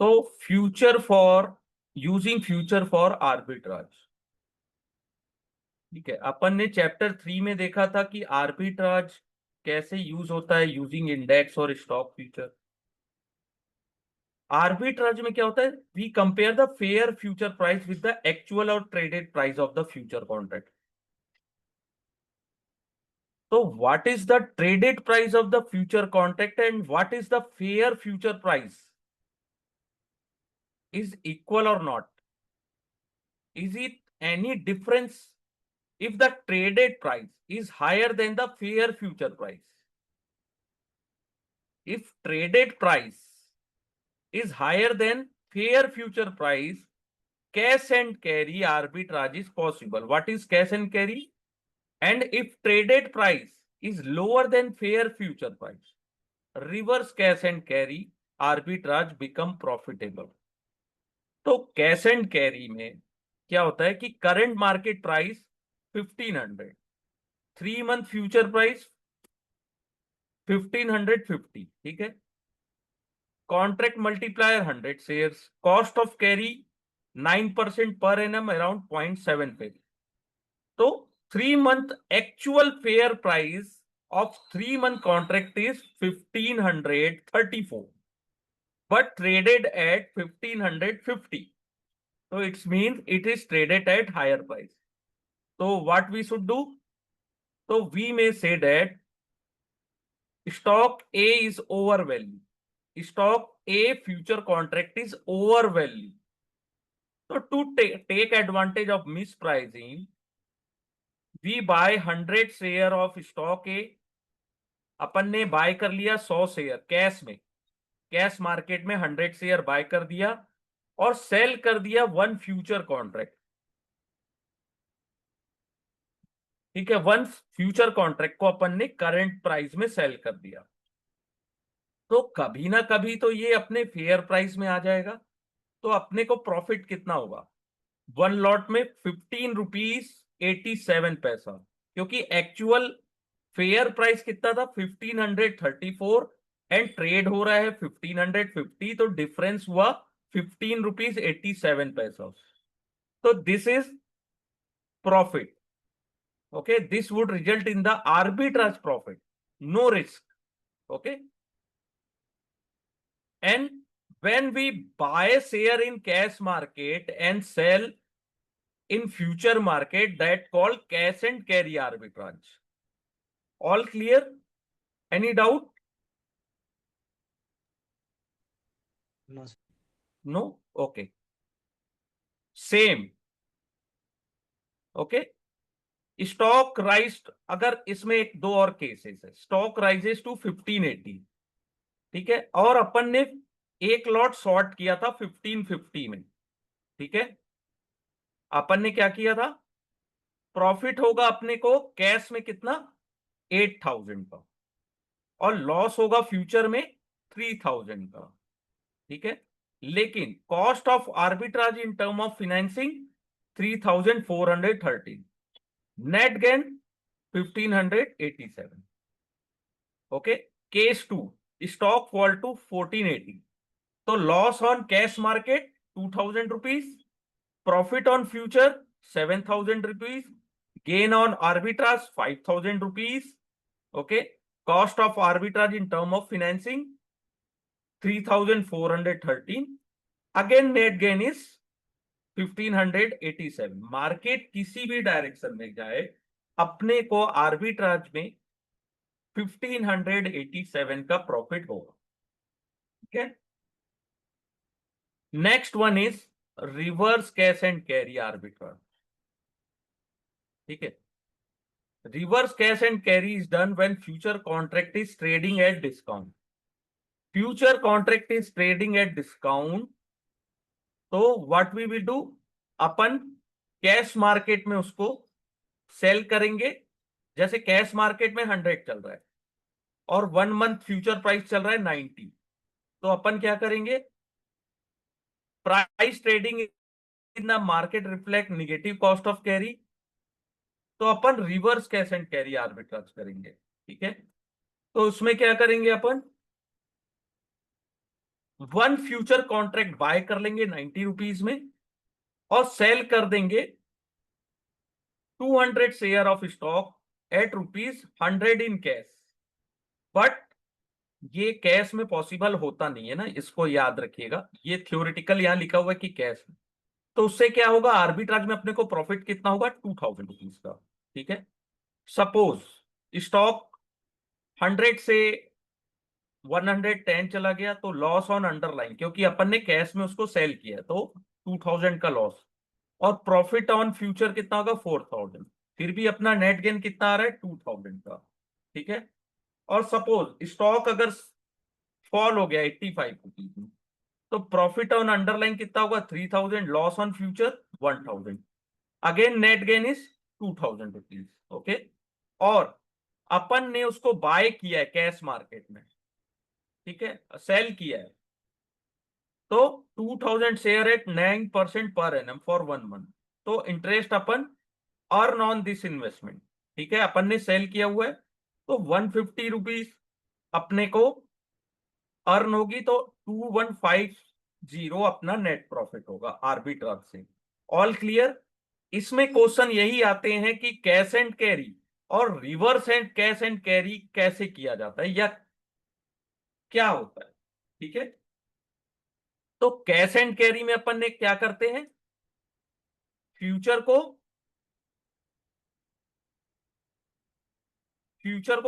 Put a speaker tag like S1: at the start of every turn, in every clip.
S1: तो future for using future for arbitrage, ठीक है। अपन ने चैप्टर 3 में देखा था कि आर्बिट्राज कैसे यूज होता है यूजिंग इंडेक्स और स्टॉक फ्यूचर। आर्बिट्राज में क्या होता है, we compare the fair future price with the actual और traded price of the future contract. तो what is the traded price of the future contract and what is the fair future price, is equal or not? Is it any difference if the traded price is higher than the fair future price? If traded price is higher than fair future price, cash and carry arbitrage is possible. What is cash and carry? And if traded price is lower than fair future price, reverse cash and carry arbitrage become profitable. तो cash and carry में क्या होता है कि current market price 1500, 3 month future price 1550, ठीक है। Contract multiplier 100 shares, cost of carry 9% per annum around 0.75। तो 3 month actual fair price of 3 month contract is 1534 but traded at 1550. So it means it is traded at higher price. So what we should do? So we may say that stock A is overvalued. Stock A future contract is overvalued. So to take advantage of mispricing, we buy 100 share of stock A. अपन ने bye कर लिया 100 share cash में, cash market में 100 share bye कर दिया और cell कर दिया 1 फ्यूचर कॉन्ट्रैक्ट, ठीक है। 1 फ्यूचर कॉन्ट्रैक्ट को अपन ने करंट प्राइस में सेल कर दिया, तो कभी ना कभी तो ये अपने फेयर प्राइस में आ जाएगा। तो अपने को प्रॉफिट कितना होगा, 1 लॉट में 15 रुपीज 87 पैसा, क्योंकि एक्चुअल फेयर प्राइस कितना था 1534 एंड ट्रेड हो रहा है 1550, तो डिफरेंस हुआ 15 रुपीज 87 पैसा। तो this is profit, okay, this would result in the arbitrage profit, no risk, okay. And when we buy a share in cash market and sell in future market, that called cash and carry arbitrage. All clear? Any doubt?
S2: No.
S1: No? Okay, same, okay. Stock rise, अगर इसमें एक दो और cases है, stock rises to 1580, ठीक है, और अपन ने एक लॉट शॉर्ट किया था 1550 में, ठीक है। अपन ने क्या किया था, प्रॉफिट होगा अपने को कैश में कितना 8000 का और लॉस होगा फ्यूचर में 3000 का, ठीक है। लेकिन cost of arbitrage in term of financing 3413, net gain 1587, okay. Case 2, stock fall to 1480, तो loss on cash market 2000 rupees, profit on future 7000 rupees, gain on arbitrage 5000 rupees, okay. Cost of arbitrage in term of financing 3413, again net gain is 1587। Market किसी भी direction में जाए अपने को arbitrage में 1587 का profit होगा, ठीक है। Next one is reverse cash and carry arbitrage, ठीक है। Reverse cash and carry is done when future contract is trading at discount. Future contract is trading at discount. तो what we will do, upon cash market में उसको cell करेंगे। जैसे cash market में 100 चल रहा है और 1 मंथ फ्यूचर प्राइस चल रहा है 90, तो अपन क्या करेंगे, price trading in the market reflect negative cost of carry, तो अपन reverse cash and carry arbitrage करेंगे, ठीक है। तो उसमें क्या करेंगे अपन, वन फ्यूचर कॉन्ट्रैक्ट बाय कर लेंगे 90 रुपीज में और सेल कर देंगे 200 share of stock at ₹100 in cash. But ये कैश में पॉसिबल होता नहीं है ना, इसको याद रखिएगा, ये थ्योरेटिकल यहां लिखा हुआ है कि कैश में। तो उससे क्या होगा, आर्बिट्राज में अपने को प्रॉफिट कितना होगा, 2000 रुपीज का। ठीक है, सपोज स्टॉक 100 से 110 चला गया तो लॉस ऑन अंडरलाइन, क्योंकि अपन ने कैश में उसको सेल किया है, तो 2000 का लॉस। और प्रॉफिट ऑन फ्यूचर कितना होगा, 4000। फिर भी अपना नेट गेन कितना आ रहा है, 2000 का। ठीक है, और सपोज स्टॉक अगर फॉल हो गया 85 रुपीज में, तो प्रॉफिट ऑन अंडरलाइन कितना होगा, 3000, loss on future 1000। Again net gain is 2000 rupees. Okay, और अपन ने उसको बाय किया है कैश मार्केट में, ठीक है, सेल किया है, तो 2000 share at 9% per annum for 1 month. तो इंटरेस्ट अपन अर्न ऑन दिस इन्वेस्टमेंट। ठीक है, अपन ने सेल किया हुआ है, तो 150 रुपीज अपने को अर्न होगी, तो 2150 अपना नेट प्रॉफिट होगा आर्बिट्राज से। All clear. इसमें क्वेश्चन यही आते हैं कि कैश एंड कैरी और reverse and cash and carry कैसे किया जाता है या क्या होता है। ठीक है, तो कैश एंड कैरी में अपन ने क्या करते हैं, फ्यूचर को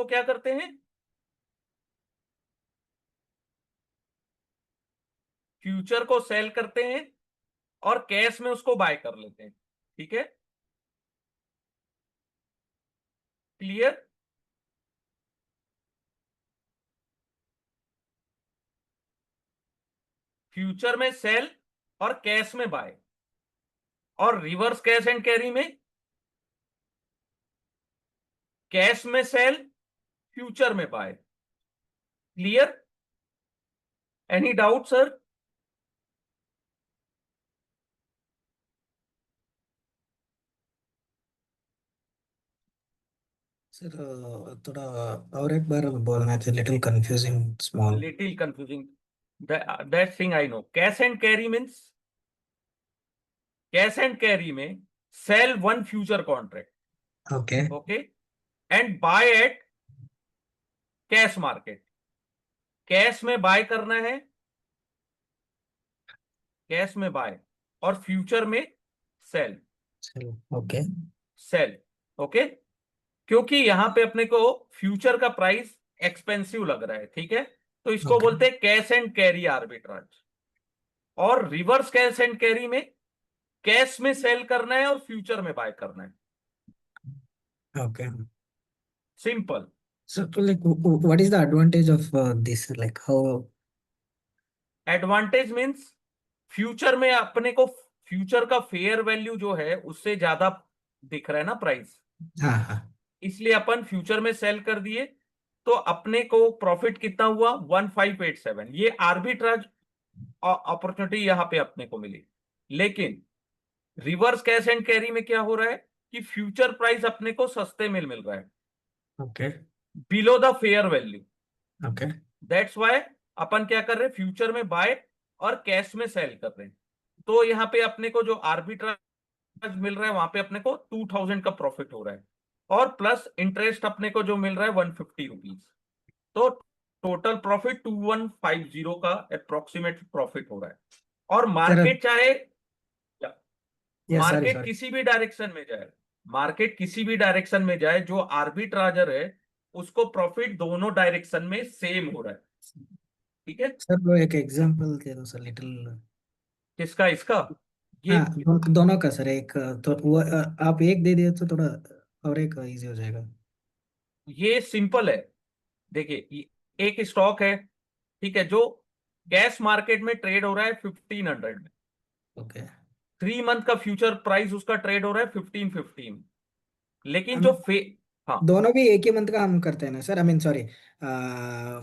S1: क्या करते हैं, फ्यूचर को सेल करते हैं और कैश में उसको बाय कर लेते हैं। ठीक है, क्लियर। फ्यूचर में सेल और कैश में बाय, और रिवर्स कैश एंड कैरी में कैश में सेल, फ्यूचर में buy. Clear, any doubt sir.
S2: Sir थोड़ा और एक बार बोलना था, little confusing small.
S1: Little confusing, that thing I know. Cash and carry means, cash and carry में sell one future contract,
S2: okay
S1: okay, and buy at cash market. Cash में buy करना है, कैश में बाय, और future में cell,
S2: चलो okay
S1: cell. Okay, क्योंकि यहां पे अपने को फ्यूचर का प्राइस एक्सपेंसिव लग रहा है, ठीक है, तो इसको
S2: ओके
S1: बोलते हैं कैश एंड कैरी आर्बिट्राज। और रिवर्स कैश एंड कैरी में कैश में सेल करना है और फ्यूचर में बाय करना है।
S2: Okay.
S1: Simple.
S2: So, like, what is the advantage of this? Like, how?
S1: Advantage means future में अपने को फ्यूचर का फेयर वैल्यू जो है उससे ज्यादा दिख रहा है ना प्राइस,
S2: हाँ हाँ।
S1: इसलिए अपन फ्यूचर में सेल कर दिए, तो अपने को प्रॉफिट कितना हुआ, 1587। ये आर्बिट्राज अपॉर्चुनिटी यहां पे अपने को मिली। लेकिन रिवर्स कैश एंड कैरी में क्या हो रहा है कि फ्यूचर प्राइस अपने को सस्ते में मिल रहा है,
S2: okay
S1: below the fair value.
S2: Okay
S1: that's why अपन क्या कर रहे हैं, फ्यूचर में बाय और कैश में सेल कर रहे हैं। तो यहाँ पे अपने को जो आर्बिट्राज मिल रहा है वहां पे अपने को 2000 का प्रॉफिट हो रहा है, और प्लस इंटरेस्ट अपने को जो मिल रहा है 150 रुपीज। तो टोटल प्रॉफिट 2150 का अप्रोक्सीमेट प्रॉफिट हो रहा है। और
S2: सर,
S1: मार्केट चाहे,
S2: यस सॉरी
S1: मार्केट
S2: सॉरी।
S1: किसी भी डायरेक्शन में जाए, मार्केट किसी भी डायरेक्शन में जाए, जो आर्बिट्राजर है उसको प्रॉफिट दोनों डायरेक्शन में सेम हो रहा है। ठीक है,
S2: सर वो एक एग्जांपल दे दो सर, लिटिल।
S1: किसका, इसका, ये
S2: हाँ दोनों का सर, एक तो वो आप एक दे दिए तो थोड़ा और एक इजी हो जाएगा।
S1: ये सिंपल है। देखिए एक स्टॉक है, ठीक है, जो कैश मार्केट में ट्रेड हो रहा है 1500 में,
S2: ओके।
S1: 3 मंथ का फ्यूचर प्राइस उसका ट्रेड हो रहा है 1515। लेकिन
S2: हम
S1: जो हाँ,
S2: दोनों भी एक ही मंथ का हम करते हैं ना sir? I mean sorry,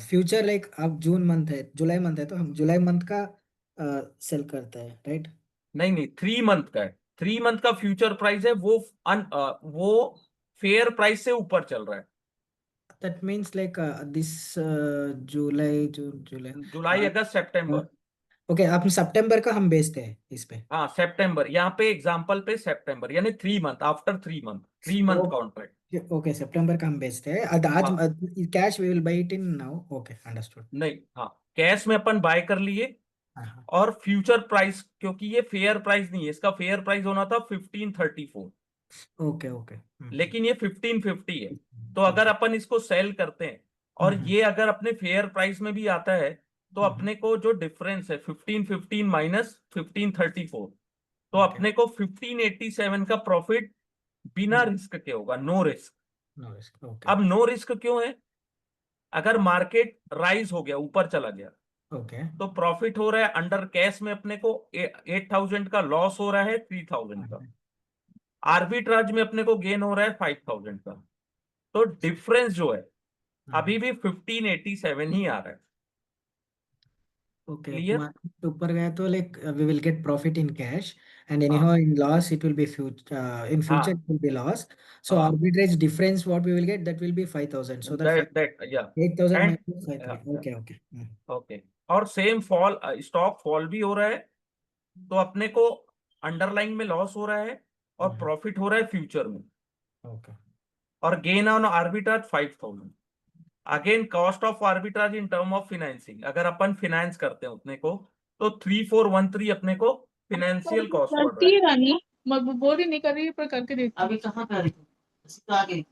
S2: future like अब जून मंथ है, जुलाई मंथ है, तो हम जुलाई मंथ का सेल करते हैं, राइट?
S1: नहीं नहीं, 3 मंथ का है। 3 मंथ का फ्यूचर प्राइस है, वो फेयर प्राइस से ऊपर चल रहा है।
S2: That means like this July, June July,
S1: July August September,
S2: okay, आप सितंबर का हम बेचते हैं इस पे।
S1: हाँ सितंबर, यहाँ पे एग्जाम्पल पे सितंबर यानी 3 month, after 3 month, 3 month contract.
S2: Okay, सितंबर का हम बेचते हैं, आज
S1: हाँ
S2: cash we will buy it in now. Okay, understood.
S1: नहीं, हाँ कैश में अपन बाय कर लिए।
S2: हाँ हाँ।
S1: और फ्यूचर प्राइस, क्योंकि ये फेयर प्राइस नहीं है, इसका फेयर प्राइस होना था 1534,
S2: ओके ओके।
S1: लेकिन ये 1550 है। तो अगर
S2: ओके।
S1: अपन इसको सेल करते हैं और ये अगर अपने फेयर प्राइस में भी आता है, तो अपने को जो डिफरेंस है 1515 माइनस 1534, तो
S2: ओके।
S1: अपने को 1587 का प्रॉफिट बिना रिस्क के होगा, no risk.
S2: No risk. Okay
S1: अब नो रिस्क क्यों है? अगर मार्केट राइज हो गया, ऊपर चला गया,
S2: ओके।
S1: तो प्रॉफिट हो रहा है अंडर कैश में अपने को 8000 का, लॉस हो रहा है 3000 का। आर्बिट्राज में अपने को गेन हो रहा है 5000 का। तो डिफरेंस जो है अभी भी 1587 ही आ रहा है।
S2: Okay,
S1: clear?
S2: मार्केट ऊपर गया तो like we will get profit in cash, and
S1: हाँ
S2: anyhow in loss it will be in future
S1: हाँ
S2: it will be loss. So
S1: हाँ,
S2: arbitrage difference what we will get, that will be 5,000, so that
S1: that या
S2: 8,000
S1: and
S2: minus 5,000. Okay okay.
S1: Okay. और same fall, stock fall भी हो रहा है, तो अपने को अंडरलाइन में लॉस हो रहा है और प्रॉफिट हो रहा है फ्यूचर में।
S2: Okay.
S1: और gain on arbitrage 5000। Again cost of arbitrage in term of financing, अगर अपन फाइनेंस करते हैं उतने को, तो 3413 अपने को फिनेंशियल कॉस्ट पड़ रहा
S3: करती
S1: है।
S3: है रानी, मैं बोल ही नहीं कर रही पर करके देखती अभी कहाँ कर रही हूँ आगे।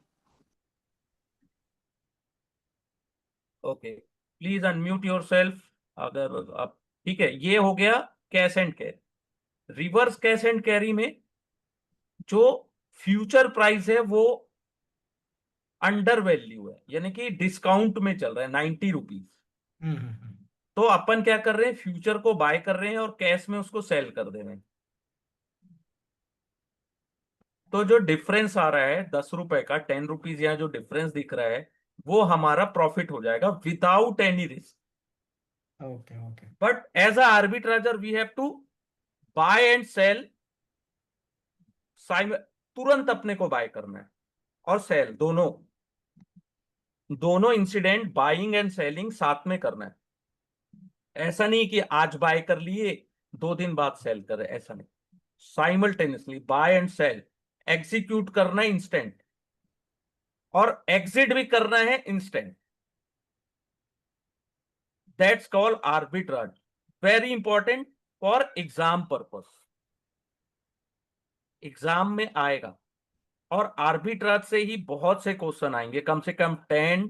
S1: Okay, please unmute your self अगर आप। ठीक है, ये हो गया cash and carry. Reverse cash and carry में जो फ्यूचर प्राइस है वो अंडर वैल्यू है, यानी कि डिस्काउंट में चल रहा है 90 रुपीज। तो अपन क्या कर रहे हैं, फ्यूचर को बाय कर रहे हैं और कैश में उसको सेल कर दे रहे हैं। तो जो डिफरेंस आ रहा है 10 रुपए का, 10 रुपीज, यहाँ जो डिफरेंस दिख रहा है, वो हमारा प्रॉफिट हो जाएगा without any risk.
S2: Okay okay.
S1: But as a arbitrageur we have to buy and sell, तुरंत अपने को बाय करना है और सेल, दोनों दोनों इंसिडेंट बाइंग एंड सेलिंग साथ में करना है। ऐसा नहीं कि आज बाय कर लिए 2 दिन बाद सेल कर रहे, ऐसा नहीं। Simultaneously buy and sell execute करना है इंस्टेंट, और एग्जिट भी करना है instant. That's called arbitrage, very important for exam purpose. Exam में आएगा, और आर्बिट्राज से ही बहुत से क्वेश्चन आएंगे, कम से कम 10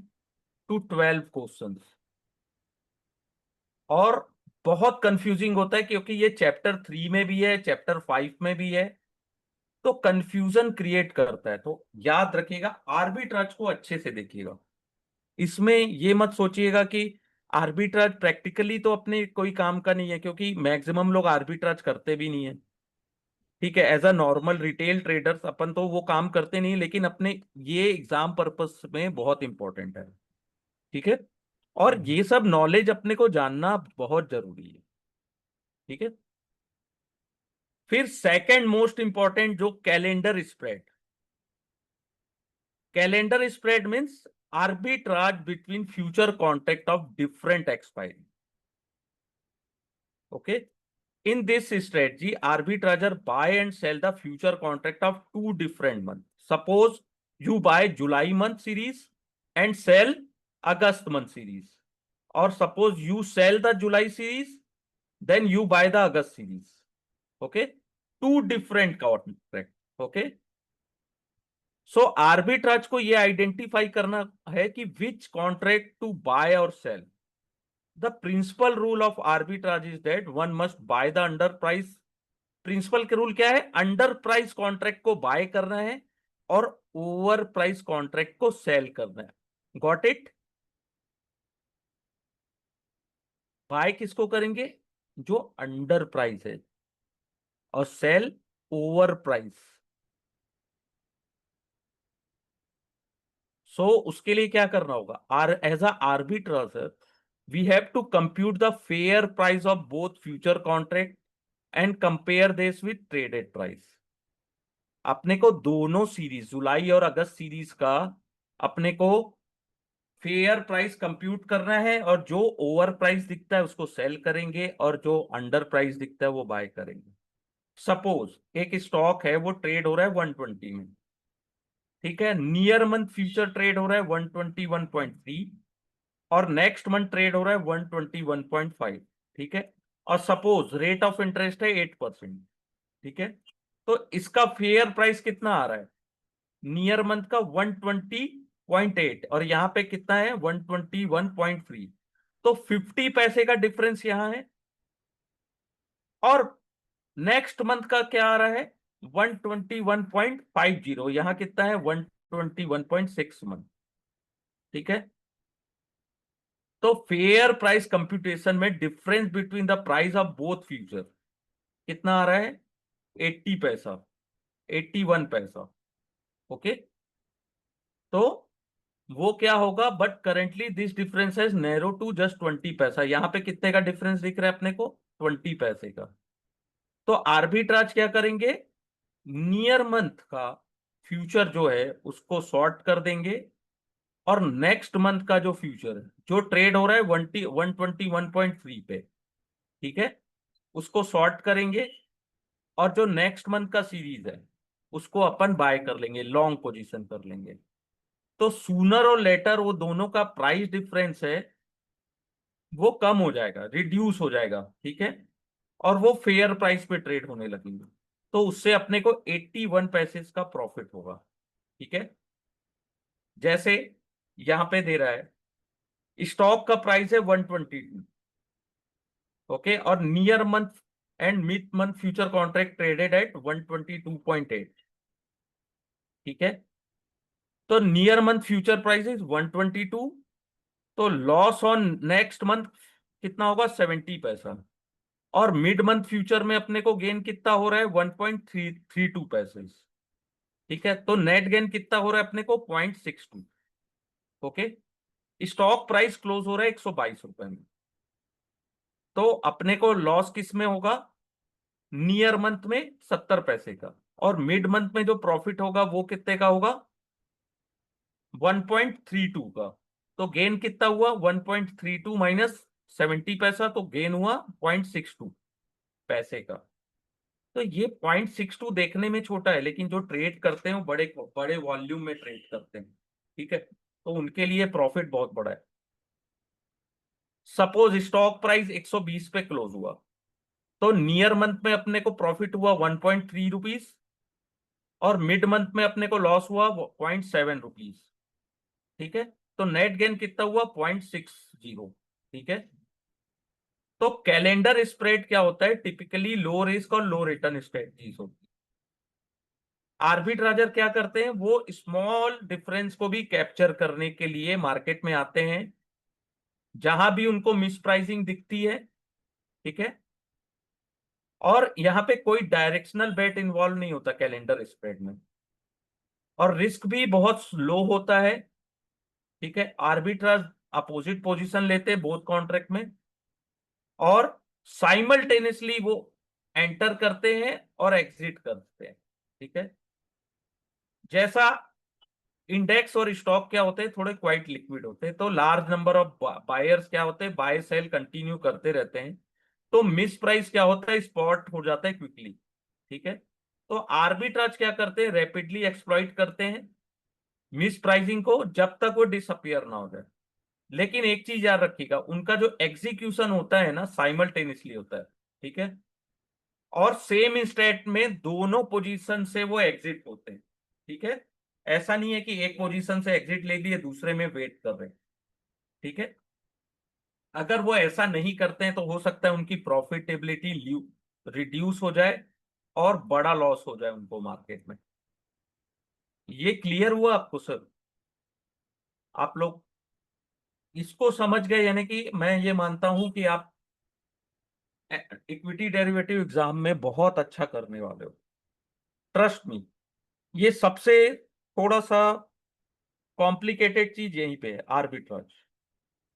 S1: to 12 क्वेश्चन। और बहुत कंफ्यूजिंग होता है, क्योंकि ये चैप्टर 3 में भी है, चैप्टर 5 में भी है, तो कंफ्यूजन क्रिएट करता है। तो याद रखिएगा, आर्बिट्राज को अच्छे से देखिएगा। इसमें ये मत सोचिएगा कि आर्बिट्राज प्रैक्टिकली तो अपने कोई काम का नहीं है, क्योंकि मैक्सिमम लोग आर्बिट्राज करते भी नहीं है। ठीक है, as a normal retail traders अपन तो वो काम करते नहीं, लेकिन अपने ये एग्जाम पर्पस में बहुत इंपॉर्टेंट है। ठीक है, और ये सब नॉलेज अपने को जानना बहुत जरूरी है। ठीक है, फिर सेकंड मोस्ट इंपॉर्टेंट जो calendar spread. Calendar spread means arbitrage between future contract of different expiry. Okay, in this strategy arbitrager buy and sell the future contract of two different months. Suppose you buy July month series and sell August month series, or suppose you sell the July series then you buy the August series. Okay, two different contract. Okay, so arbitrage को ये identify करना है कि which contract to buy और sell. The principal rule of arbitrage is that one must buy the under price. Principal के rule क्या है? Under price contract को बाय करना है और ओवर प्राइस कॉन्ट्रैक्ट को सेल करना है। Got it? बाय किसको करेंगे? जो अंडर प्राइस है, और सेल ओवर प्राइस। सो उसके लिए क्या करना होगा? As a arbitrageur we have to compute the fair price of both future contract and compare this with traded price. अपने को दोनों सीरीज, जुलाई और अगस्त सीरीज का अपने को फेयर प्राइस कंप्यूट करना है और जो ओवर प्राइस दिखता है उसको सेल करेंगे और जो अंडर प्राइस दिखता है वो बाय करेंगे। सपोज एक स्टॉक है वो ट्रेड हो रहा है 120 में, ठीक है, नियर मंथ फ्यूचर ट्रेड हो रहा है 121.3 और नेक्स्ट मंथ ट्रेड हो रहा है 121.5, ठीक है, और सपोज रेट ऑफ इंटरेस्ट है 8%, ठीक है, तो इसका फेयर प्राइस कितना आ रहा है, नियर मंथ का 120.8 और यहां पे कितना है 121.3, तो 50 पैसे का डिफरेंस यहां है। और नेक्स्ट मंथ का क्या आ रहा है 121.50, यहां कितना है 121.61, ठीक है। तो फेयर प्राइस कंप्यूटेशन में difference between the price of both future कितना आ रहा है 80 पैसा, 81 पैसा, ओके। तो वो क्या होगा, बट करेंटली दिस डिफरेंस है नैरो टू जस्ट 20 पैसा, यहां पे कितने का डिफरेंस दिख रहा है अपने को 20 पैसे का। तो आर्बिट्राज क्या करेंगे, नियर मंथ का फ्यूचर जो है उसको शॉर्ट कर देंगे और नेक्स्ट मंथ का जो फ्यूचर है जो ट्रेड हो रहा है 121.3 पे, ठीक है, उसको शॉर्ट करेंगे और जो नेक्स्ट मंथ का सीरीज है उसको अपन बाय कर लेंगे, लॉन्ग पोजीशन कर लेंगे। तो सूनर और लेटर वो दोनों का प्राइस डिफरेंस है वो कम हो जाएगा, रिड्यूस हो जाएगा, ठीक है, और वो फेयर प्राइस पे ट्रेड होने लगेंगे। तो उससे अपने को 81 पैसे का प्रॉफिट होगा, ठीक है। जैसे यहां पे दे रहा है स्टॉक का प्राइस है 122, ओके, और near month and mid month future contract traded at 122.8, ठीक है। तो near month future price is 122, तो लॉस ऑन नेक्स्ट मंथ कितना होगा 70 पैसा, और मिड मंथ फ्यूचर में अपने को गेन कितना हो रहा है 1.332 पैसे, ठीक है। तो नेट गेन कितना हो रहा है अपने को 0.62, ओके। स्टॉक प्राइस क्लोज हो रहा है 122 रुपए में, तो अपने को लॉस किस में होगा, नियर मंथ में 70 पैसे का, और मिड मंथ में जो प्रॉफिट होगा वो कितने का होगा 1.32 का। तो गेन कितना हुआ 1.32 माइनस 70 पैसा, तो गेन हुआ 0.62 पैसे का। तो ये 0.62 देखने में छोटा है लेकिन जो ट्रेड करते हैं वो बड़े बड़े वॉल्यूम में ट्रेड करते हैं, ठीक है, तो उनके लिए प्रॉफिट बहुत बड़ा है। सपोज स्टॉक प्राइस 120 पे क्लोज हुआ, तो नियर मंथ में अपने को प्रॉफिट हुआ 1.3 रुपीज और मिड मंथ में अपने को लॉस हुआ 0.7 रुपीज, ठीक है। तो नेट गेन कितना हुआ 0.60, ठीक है। तो कैलेंडर स्प्रेड क्या होता है, टिपिकली लो रिस्क और लो रिटर्न स्ट्रेटजीज होती है। आर्बिट्राजर क्या करते हैं, वो स्मॉल डिफरेंस को भी कैप्चर करने के लिए मार्केट में आते हैं जहां भी उनको मिस प्राइसिंग दिखती है, ठीक है, और यहाँ पे कोई डायरेक्शनल बेट इन्वॉल्व नहीं होता कैलेंडर स्प्रेड में, और रिस्क भी बहुत लो होता है, ठीक है। आर्बिट्राज अपोजिट पोजीशन लेते हैं बोथ कॉन्ट्रैक्ट में और साइमल्टेनियसली वो एंटर करते हैं और एग्जिट करते हैं, ठीक है। जैसा इंडेक्स और स्टॉक क्या होते हैं थोड़े क्वाइट लिक्विड होते हैं, तो लार्ज नंबर ऑफ बायर्स क्या होते हैं बाय सेल कंटिन्यू करते रहते हैं, तो मिस प्राइस क्या होता है स्पॉट हो जाता है क्विकली, ठीक है। तो आर्बिट्राज क्या करते हैं रैपिडली एक्सप्लॉइट करते हैं मिस प्राइसिंग को जब तक वो डिसअपियर ना हो जाए। लेकिन एक चीज याद रखिएगा उनका जो एग्जीक्यूशन होता है ना साइमल्टेनियसली होता है, ठीक है, और सेम इंस्टेंट में दोनों पोजीशन से वो एग्जिट होते हैं, ठीक है। ऐसा नहीं है कि एक पोजीशन से एग्जिट ले लिए दूसरे में वेट कर रहे हैं, ठीक है। अगर वो ऐसा नहीं करते हैं तो हो सकता है उनकी प्रॉफिटेबिलिटी रिड्यूस हो जाए और बड़ा लॉस हो जाए उनको मार्केट में। ये क्लियर हुआ आपको सर, आप लोग इसको समझ गए, यानी कि मैं ये मानता हूं कि आप इक्विटी डेरिवेटिव एग्जाम में बहुत अच्छा करने वाले हो, ट्रस्ट मी। ये सबसे थोड़ा सा कॉम्प्लिकेटेड चीज यहीं पे है आर्बिट्राज,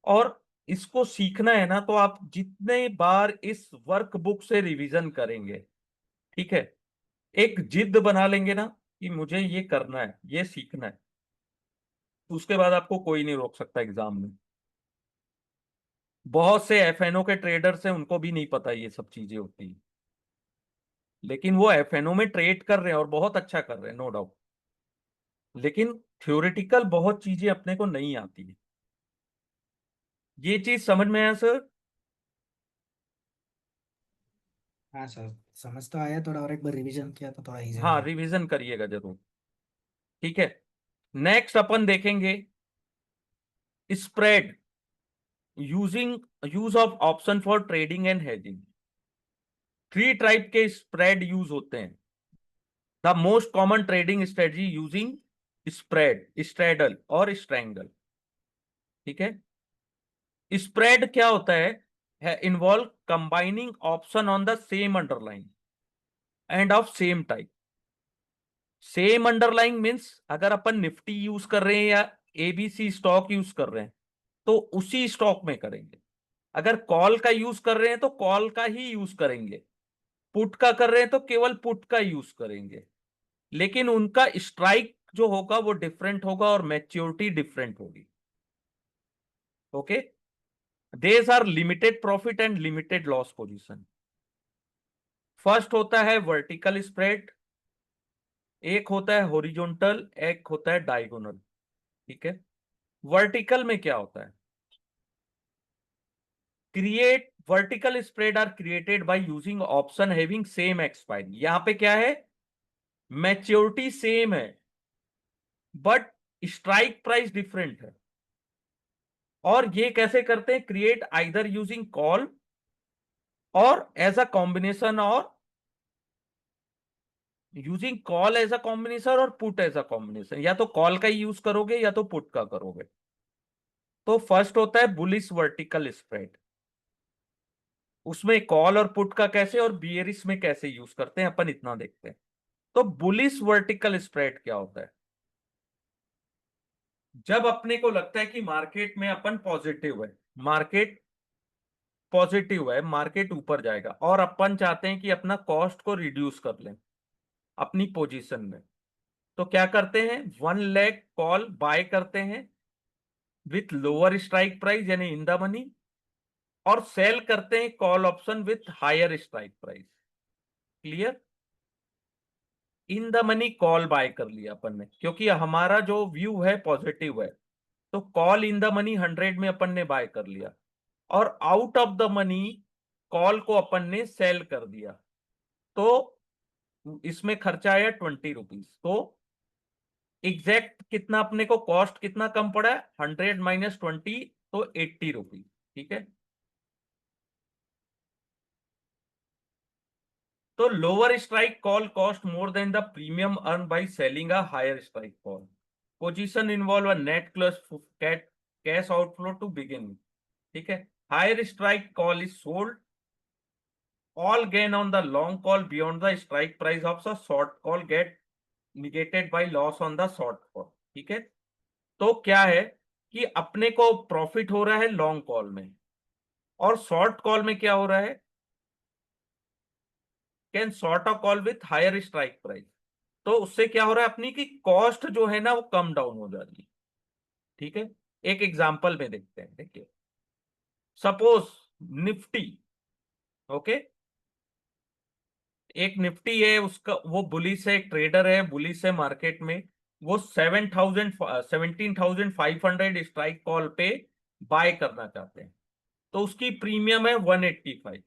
S1: और इसको सीखना है ना तो आप जितने बार इस वर्कबुक से रिवीजन करेंगे, ठीक है, एक जिद बना लेंगे ना कि मुझे ये करना है ये सीखना है, उसके बाद आपको कोई नहीं रोक सकता एग्जाम में। बहुत से एफएनओ के ट्रेडर्स हैं, उनको भी नहीं पता ये सब चीजें होती हैं, लेकिन वो एफएनओ में ट्रेड कर रहे हैं और बहुत अच्छा कर रहे हैं, नो डाउट। लेकिन थ्योरेटिकल बहुत चीजें अपने को नहीं आती है। ये चीज समझ में आया सर?
S2: हाँ सर, समझ तो आया थोड़ा, और एक बार रिवीजन किया तो थोड़ा इजी हो
S1: हाँ,
S2: गया।
S1: रिवीजन करिएगा जरूर। ठीक है, नेक्स्ट अपन देखेंगे spread, use of option for trading and hedging. 3 type के स्प्रेड यूज होते हैं। The most common trading strategy using spread, straddle और स्ट्रैंगल। ठीक है, स्प्रेड क्या होता है involve combining option on the same underline end of same type. Same underline means अगर अपन निफ्टी यूज कर रहे हैं या एबीसी स्टॉक यूज कर रहे हैं तो उसी स्टॉक में करेंगे। अगर कॉल का यूज कर रहे हैं तो कॉल का ही यूज करेंगे, पुट का कर रहे हैं तो केवल पुट का यूज करेंगे। लेकिन उनका स्ट्राइक जो होगा वो डिफरेंट होगा और मैच्योरिटी डिफरेंट होगी। Okay, these are limited profit and limited loss position. First होता है वर्टिकल स्प्रेड, एक होता है हॉरिजॉन्टल, एक होता है डायगोनल। ठीक है, वर्टिकल में क्या होता है? Create vertical spread are created by using option having same expiry. यहां पे क्या है, मैच्योरिटी सेम है बट स्ट्राइक प्राइस डिफरेंट है। और ये कैसे करते हैं? क्रिएट आइदर यूजिंग कॉल और एज अ कॉम्बिनेशन, और using call as a combination और पुट एज अ कॉम्बिनेशन। या तो कॉल का ही यूज करोगे या तो पुट का करोगे। तो फर्स्ट होता है बुलिश वर्टिकल स्प्रेड। उसमें कॉल और पुट का कैसे और बियरिश में कैसे यूज करते हैं अपन इतना देखते हैं। तो बुलिश वर्टिकल स्प्रेड क्या होता है? जब अपने को लगता है कि मार्केट में अपन पॉजिटिव है, मार्केट पॉजिटिव है, मार्केट ऊपर जाएगा और अपन चाहते हैं कि अपना कॉस्ट को रिड्यूस कर लें अपनी पोजीशन में, तो क्या करते हैं? 1 लाख कॉल बाय करते हैं विथ लोअर स्ट्राइक प्राइस यानी इन द मनी, और सेल करते हैं call option with higher strike price. Clear? In the money call buy कर लिया अपन ने क्योंकि हमारा जो व्यू है पॉजिटिव है, तो कॉल इन द मनी 100 में अपन ने बाय कर लिया, और out of the money call को अपन ने सेल कर दिया। तो इसमें खर्चा आया 20 रुपीज। तो एग्जैक्ट कितना अपने को कॉस्ट कितना कम पड़ा है? 100 - 20, तो 80 रुपीज। ठीक है, तो lower strike call cost more than the premium earn by selling a higher strike call. Position involve a net cash outflow to begin. ठीक है, higher strike call is sold, all gain on the long call beyond the strike price of the short call get negated by loss on the short call। ठीक है, तो क्या है कि अपने को प्रॉफिट हो रहा है लॉन्ग कॉल में, और शॉर्ट कॉल में क्या हो रहा है? Can short a call with higher strike price. तो उससे क्या हो रहा है अपनी की कॉस्ट जो है ना वो कम डाउन हो जा रही है। ठीक है, एक एग्जांपल में देखते हैं। देखिए, सपोज निफ्टी, ओके, एक निफ्टी है, उसका वो बुलिश है, एक ट्रेडर है, बुलिश है मार्केट में, वो 17,500 स्ट्राइक कॉल पे बाय करना चाहते हैं। तो उसकी प्रीमियम है 185,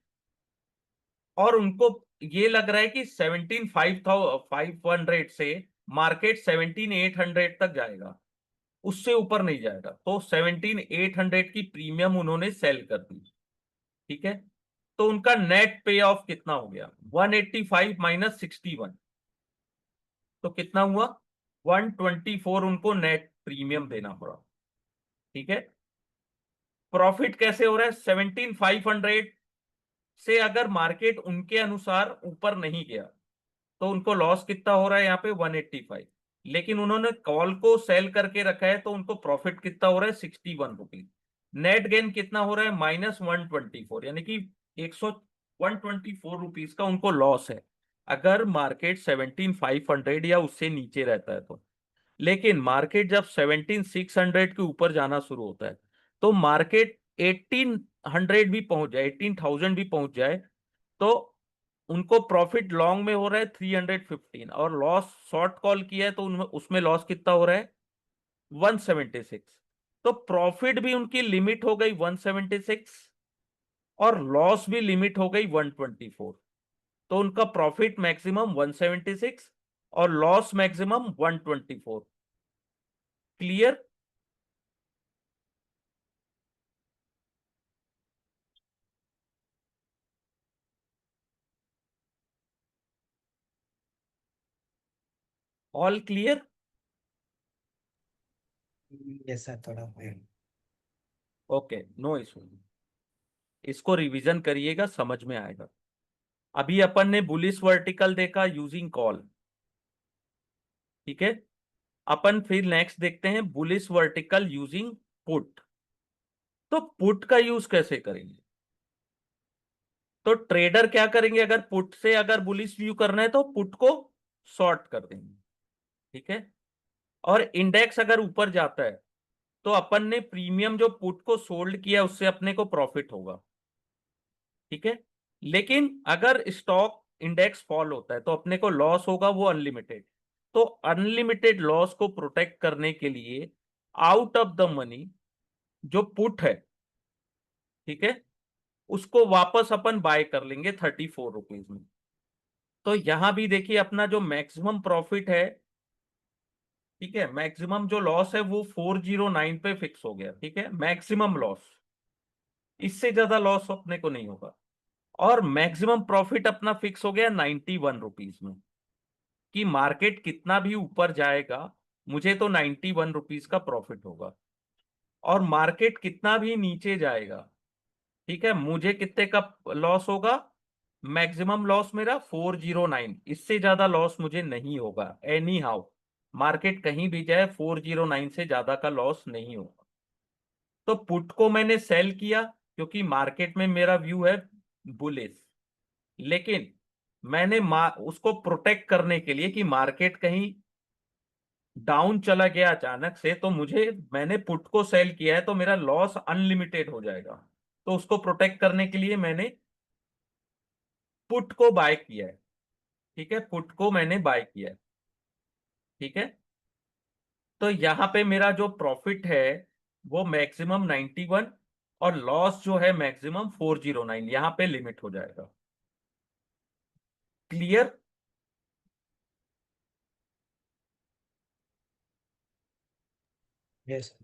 S1: और उनको ये लग रहा है कि 17,500 से मार्केट 17,800 तक जाएगा, उससे ऊपर नहीं जाएगा। तो 17,800 की प्रीमियम उन्होंने सेल कर दी। ठीक है, तो उनका नेट पे ऑफ कितना हो गया? 185 - 61, तो कितना हुआ? 124 उनको नेट प्रीमियम देना पड़ा। ठीक है, प्रॉफिट कैसे हो रहा है? 17,500 से अगर मार्केट उनके अनुसार ऊपर नहीं गया तो उनको लॉस कितना हो रहा है यहाँ पे? 185। लेकिन उन्होंने कॉल को सेल करके रखा है तो उनको प्रॉफिट कितना हो रहा है? 61 रुपीज। नेट गेन कितना हो रहा है? -124, यानी कि 124 रुपीज का उनको लॉस है अगर मार्केट 17,500 या उससे नीचे रहता है तो। लेकिन मार्केट जब 17,600 के ऊपर जाना शुरू होता है, तो मार्केट 1800 भी पहुंच जाए, 18,000 भी पहुंच जाए, तो उनको प्रॉफिट लॉन्ग में हो रहा है 315, और लॉस शॉर्ट कॉल किया है तो उनमें उसमें लॉस कितना हो रहा है 176। तो प्रॉफिट भी उनकी लिमिट हो गई 176, और लॉस भी लिमिट हो गई 124। तो उनका प्रॉफिट मैक्सिमम 176 और loss maximum 124। Clear? All clear?
S2: Yes sir, थोड़ा
S1: ओके, नो इशू। इसको रिवीजन करिएगा, समझ में आएगा। अभी अपन ने बुलिश वर्टिकल देखा यूजिंग कॉल, ठीक है। अपन फिर नेक्स्ट देखते हैं बुलिश वर्टिकल यूजिंग पुट। तो पुट का यूज कैसे करेंगे? तो ट्रेडर क्या करेंगे, अगर पुट से अगर बुलिश व्यू करना है तो पुट को शॉर्ट कर देंगे, ठीक है। और इंडेक्स अगर ऊपर जाता है तो अपन ने प्रीमियम जो पुट को सोल्ड किया उससे अपने को प्रॉफिट होगा, ठीक है। लेकिन अगर स्टॉक इंडेक्स फॉल होता है तो अपने को लॉस होगा, वो अनलिमिटेड। तो अनलिमिटेड लॉस को प्रोटेक्ट करने के लिए आउट ऑफ द मनी जो पुट है, ठीक है, उसको वापस अपन बाय कर लेंगे 34 रुपीज में। तो यहां भी देखिए अपना जो मैक्सिमम प्रॉफिट है, ठीक है, मैक्सिमम जो लॉस है वो 409 पे फिक्स हो गया, ठीक है, मैक्सिमम लॉस, इससे ज्यादा लॉस अपने को नहीं होगा। और मैक्सिमम प्रॉफिट अपना फिक्स हो गया 91 रुपीज में, कि मार्केट कितना भी ऊपर जाएगा मुझे तो 91 रुपीज का प्रॉफिट होगा, और मार्केट कितना भी नीचे जाएगा, ठीक है, मुझे कितने का लॉस होगा, मैक्सिमम लॉस मेरा 409, इससे ज्यादा लॉस मुझे नहीं होगा एनी हाउ। मार्केट कहीं भी जाए 409 से ज्यादा का लॉस नहीं होगा। तो पुट को मैंने सेल किया क्योंकि मार्केट में मेरा व्यू है बुलिश, लेकिन मैंने उसको प्रोटेक्ट करने के लिए कि मार्केट कहीं डाउन चला गया अचानक से, तो मैंने पुट को सेल किया है तो मेरा लॉस अनलिमिटेड हो जाएगा। तो उसको प्रोटेक्ट करने के लिए मैंने पुट को बाय किया है, ठीक है, पुट को मैंने बाय किया है, ठीक है। तो यहां पे मेरा जो प्रॉफिट है वो मैक्सिमम 91, और लॉस जो है मैक्सिमम 409, यहां पे लिमिट हो जाएगा। क्लियर?
S2: यस।